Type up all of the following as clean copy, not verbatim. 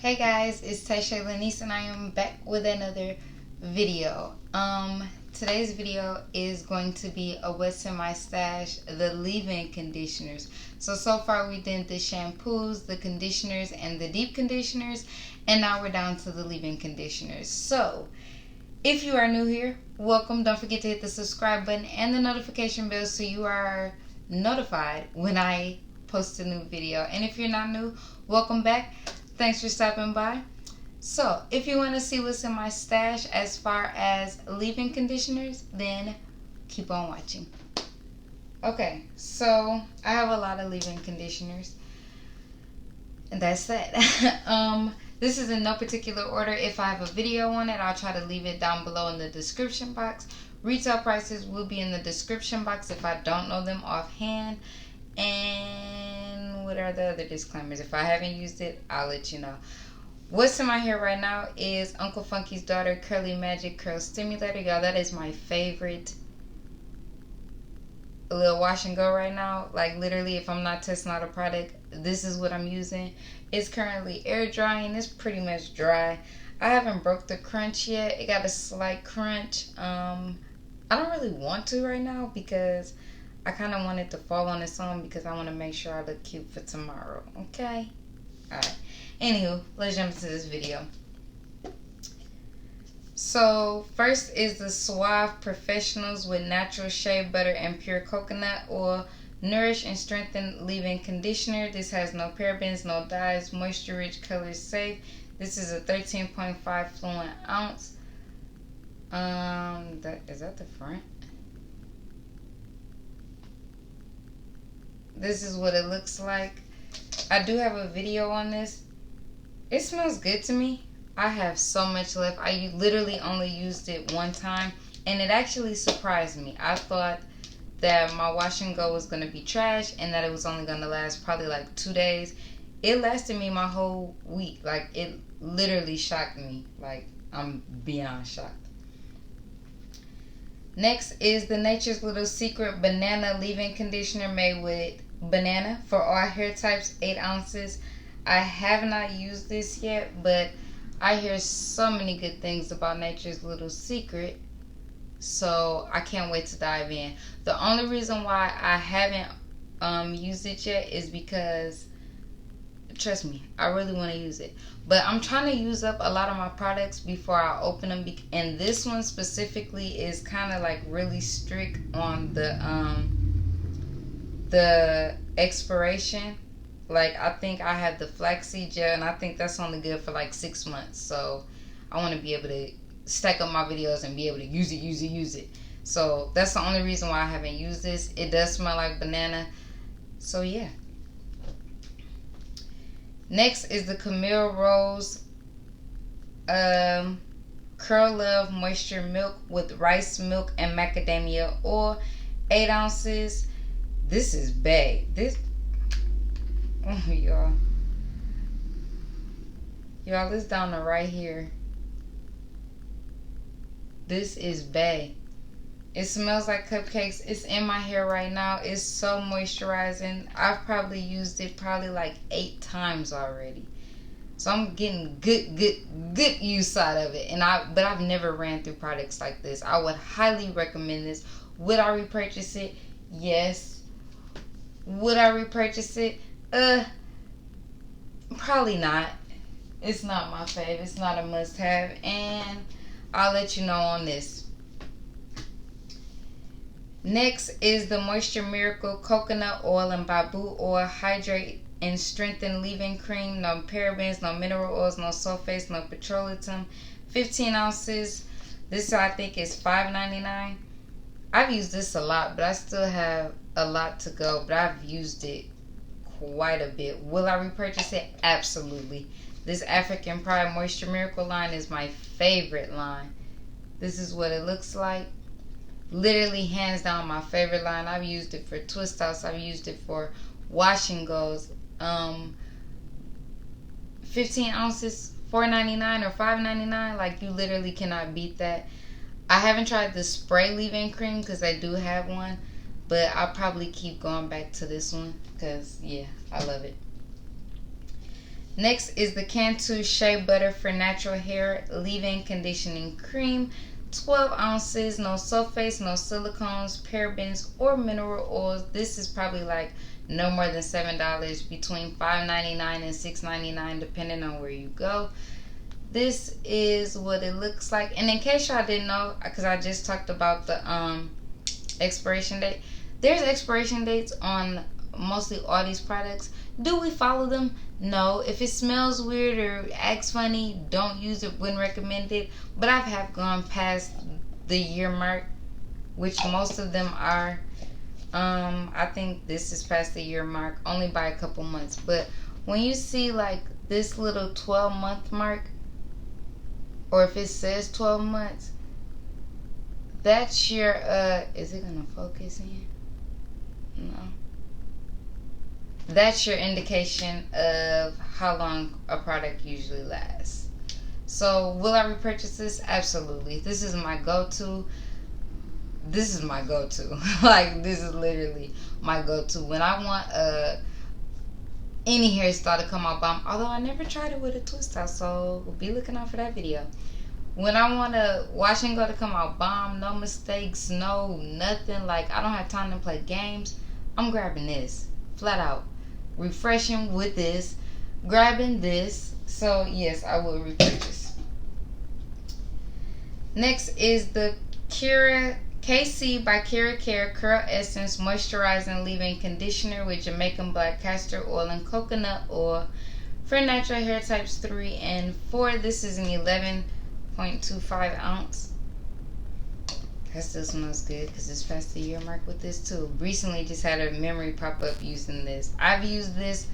Hey guys, it's Tashay Leniece and I am back with another video. Today's video is going to be a what's in my stash, the leave-in conditioners. So far we did the shampoos, the conditioners, and the deep conditioners, and now we're down to the leave-in conditioners. So if you are new here, welcome. Don't forget to hit the subscribe button and the notification bell so you are notified when I post a new video. And if you're not new, welcome back. Thanks for stopping by. So, if you want to see what's in my stash as far as leave-in conditioners, then keep on watching. Okay, so I have a lot of leave-in conditioners. And that's that. This is in no particular order. If I have a video on it, I'll try to leave it down below in the description box. Retail prices will be in the description box if I don't know them offhand. And what are the other disclaimers? If I haven't used it, I'll let you know. What's in my hair right now is Uncle Funky's Daughter Curly Magic Curl Stimulator. Y'all, that is my favorite little wash and go right now. Like literally, if I'm not testing out a product, this is what I'm using. It's currently air drying. It's pretty much dry. I haven't broke the crunch yet. It got a slight crunch. I don't really want to right now because I kind of want it to fall on its own because I want to make sure I look cute for tomorrow. Okay? Alright. Anywho, let's jump into this video. So, first is the Suave Professionals with natural shea butter and pure coconut oil. Nourish and strengthen leave-in conditioner. This has no parabens, no dyes, moisture-rich, color safe. This is a 13.5 fluid ounce. Is that the front? This is what it looks like. I do have a video on this. It smells good to me. I have so much left. I literally only used it one time, and it actually surprised me. I thought that my wash and go was going to be trash and that it was only going to last probably like 2 days. It lasted me my whole week. Like, it literally shocked me. Like, I'm beyond shocked. Next is the Nature's Little Secret Banana Leave-In Conditioner made with banana for all hair types, 8 ounces. I have not used this yet, but I hear so many good things about Nature's Little Secret, so I can't wait to dive in. The only reason why I haven't used it yet is because, trust me, I really want to use it. But I'm trying to use up a lot of my products before I open them. And this one specifically is kind of like really strict on the expiration. Like, I think I have the flaxseed gel, and I think that's only good for like 6 months. So I want to be able to stack up my videos and be able to use it. So that's the only reason why I haven't used this. It does smell like banana. So yeah. Next is the Camille Rose Curl Love Moisture Milk with rice milk and macadamia oil, 8 ounces. This is bad. Y'all, this down to right here. This is bae. It smells like cupcakes. It's in my hair right now. It's so moisturizing. I've probably used it like 8 times already. So I'm getting good use out of it. But I've never ran through products like this. I would highly recommend this. Would I repurchase it? Yes. Would I repurchase it? Probably not. It's not my fave. It's not a must-have, and I'll let you know on this. Next is the Moisture Miracle Coconut Oil and Babu Oil Hydrate and Strengthen Leave-In Cream. No parabens, no mineral oils, no sulfates, no petroleum. 15 ounces. This I think is $5.99. I've used this a lot, but I still have a lot to go. But I've used it quite a bit. Will I repurchase it? Absolutely. This African Pride Moisture Miracle line is my favorite line. This is what it looks like. Literally hands down my favorite line. I've used it for twist outs. I've used it for wash and goes. 15 ounces, $4.99 or $5.99. Like, you literally cannot beat that. I haven't tried the spray leave-in cream because I do have one, but I'll probably keep going back to this one because, yeah, I love it. Next is the Cantu Shea Butter for Natural Hair Leave-In Conditioning Cream. 12 ounces, no sulfates, no silicones, parabens, or mineral oils. This is probably like no more than $7, between $5.99 and $6.99 depending on where you go. This is what it looks like. And in case y'all didn't know, because I just talked about the expiration date, there's expiration dates on mostly all these products. Do we follow them? No. If it smells weird or acts funny, don't use it. Wouldn't recommend it. But I have gone past the year mark, which most of them are. I think this is past the year mark only by a couple months. But when you see like this little 12-month mark, or if it says 12 months, that's your is it gonna focus in? No. That's your indication of how long a product usually lasts. So will I repurchase this? Absolutely. This is my go-to. This is my go-to. Like, this is literally my go-to when I want any hairstyle to come out bomb. Although I never tried it with a twist out, so be looking out for that video. When I want a wash and go to come out bomb, no mistakes, no nothing, like I don't have time to play games, I'm grabbing this flat out. Refreshing with this, grabbing this. So yes, I will repurchase. Next is the Kera KC by KeraCare Curl Essence Moisturizing Leave-In Conditioner with Jamaican Black Castor Oil and Coconut Oil for natural hair types 3 and 4. This is an 11.25 ounce. That still smells good because it's past the year mark with this too. Recently just had a memory pop up using this. I've used this.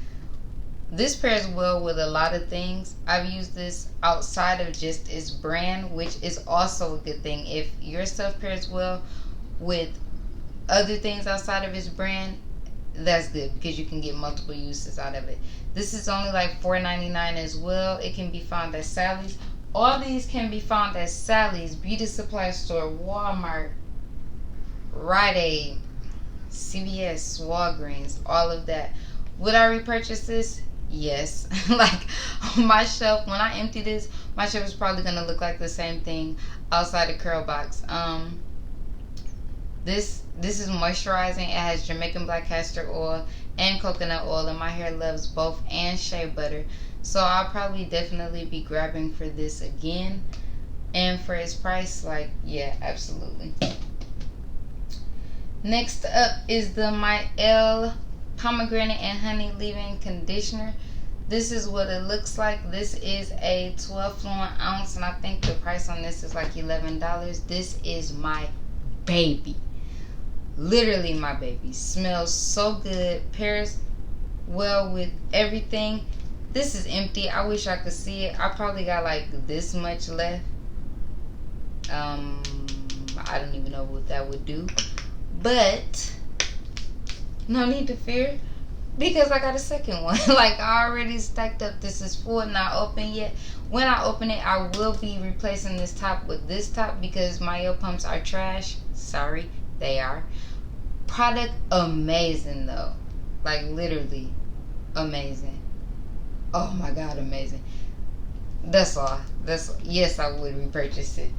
This pairs well with a lot of things. I've used this outside of just its brand, which is also a good thing. If your stuff pairs well with other things outside of its brand, that's good because you can get multiple uses out of it. This is only like $4.99 as well. It can be found at Sally's. All these can be found at Sally's, Beauty Supply Store, Walmart, Rite, CVS, Walgreens, all of that. Would I repurchase this? Yes. Like on my shelf, when I empty this, my shelf is probably going to look like the same thing outside the curl box. This is moisturizing. It has Jamaican Black Castor Oil and Coconut Oil, and my hair loves both, and Shea Butter. So I'll probably definitely be grabbing for this again. And for its price, like, yeah, absolutely. Next up is the Mielle Pomegranate and Honey Leave-In Conditioner. This is what it looks like. This is a 12 fluid ounce, and I think the price on this is like $11. This is my baby. Literally my baby. Smells so good. Pairs well with everything. This is empty. I wish I could see it. I probably got like this much left. I don't even know what that would do. But no need to fear because I got a second one. Like I already stacked up. This is full, not open yet. When I open it, I will be replacing this top with this top because my Mielle pumps are trash. Sorry, they are. Product amazing though. Like literally amazing. Oh my god, amazing. That's all. Yes, I would repurchase it.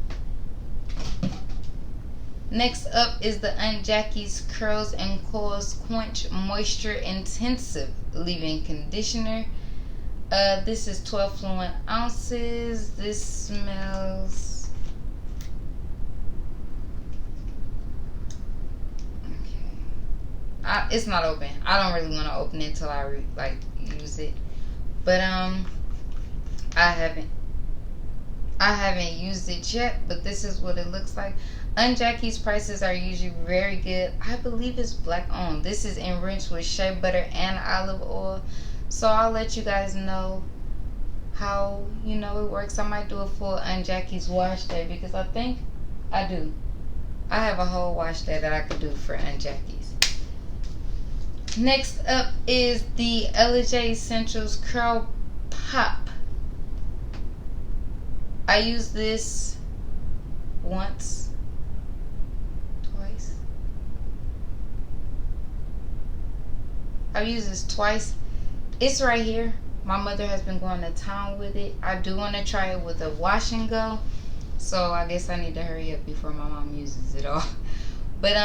Next up is the Jackys Curls and Coils Quench Moisture Intensive Leave-In Conditioner. This is 12 fluid ounces. This smells okay. It's not open. I don't really want to open it until I use it. But I haven't used it yet, but this is what it looks like. Jackys prices are usually very good. I believe it's black owned. This is enriched with shea butter and olive oil. So I'll let you guys know how it works. I might do a full Jackys wash day because I think I do. I have a whole wash day that I could do for Jackys. Next up is the Elle Essentials Curl Pop. I use this once, twice. I've used this twice. It's right here. My mother has been going to town with it. I do want to try it with a wash and go. So I guess I need to hurry up before my mom uses it all. But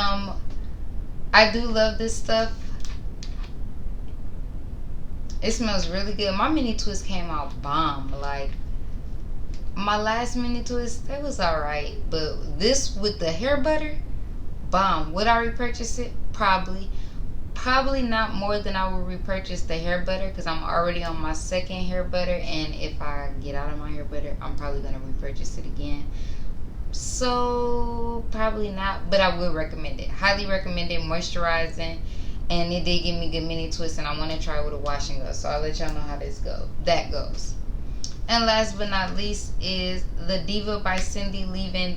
I do love this stuff. It smells really good. My mini twist came out bomb. Like, my last mini twist, that was alright. But this with the hair butter, bomb. Would I repurchase it? Probably. Probably not more than I would repurchase the hair butter, because I'm already on my second hair butter, and if I get out of my hair butter, I'm probably going to repurchase it again. So probably not, but I will recommend it. Highly recommend it. Moisturizing, and it did give me good mini twist, and I want to try it with a wash and go. So I'll let y'all know how that goes. And last but not least is the Diva by Cindy leave-in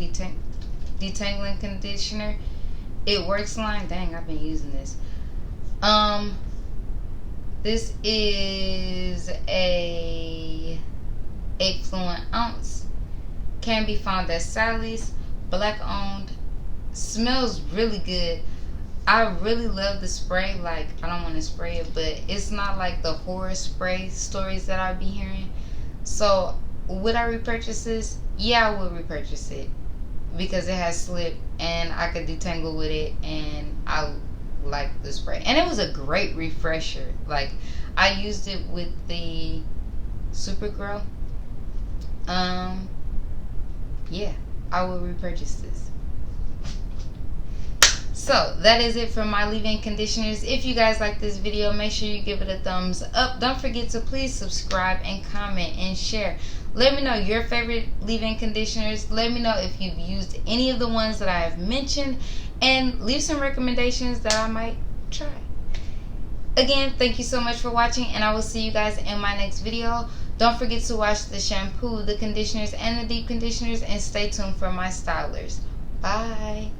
detangling conditioner. It works line. Dang, I've been using this. This is a 8 fluent ounce. Can be found at Sally's. Black owned. Smells really good. I really love the spray. Like, I don't want to spray it, but it's not like the horror spray stories that I'd be hearing. So would I repurchase this? Yeah, I would repurchase it, because it has slip and I could detangle with it, and I like the spray, and it was a great refresher. Like, I used it with the Supergirl. Yeah, I will repurchase this. So that is it for my leave-in conditioners. If you guys like this video, make sure you give it a thumbs up. Don't forget to please subscribe and comment and share. Let me know your favorite leave-in conditioners. Let me know if you've used any of the ones that I have mentioned, and leave some recommendations that I might try. Again, thank you so much for watching, and I will see you guys in my next video. Don't forget to watch the shampoo, the conditioners, and the deep conditioners, and stay tuned for my stylers. Bye.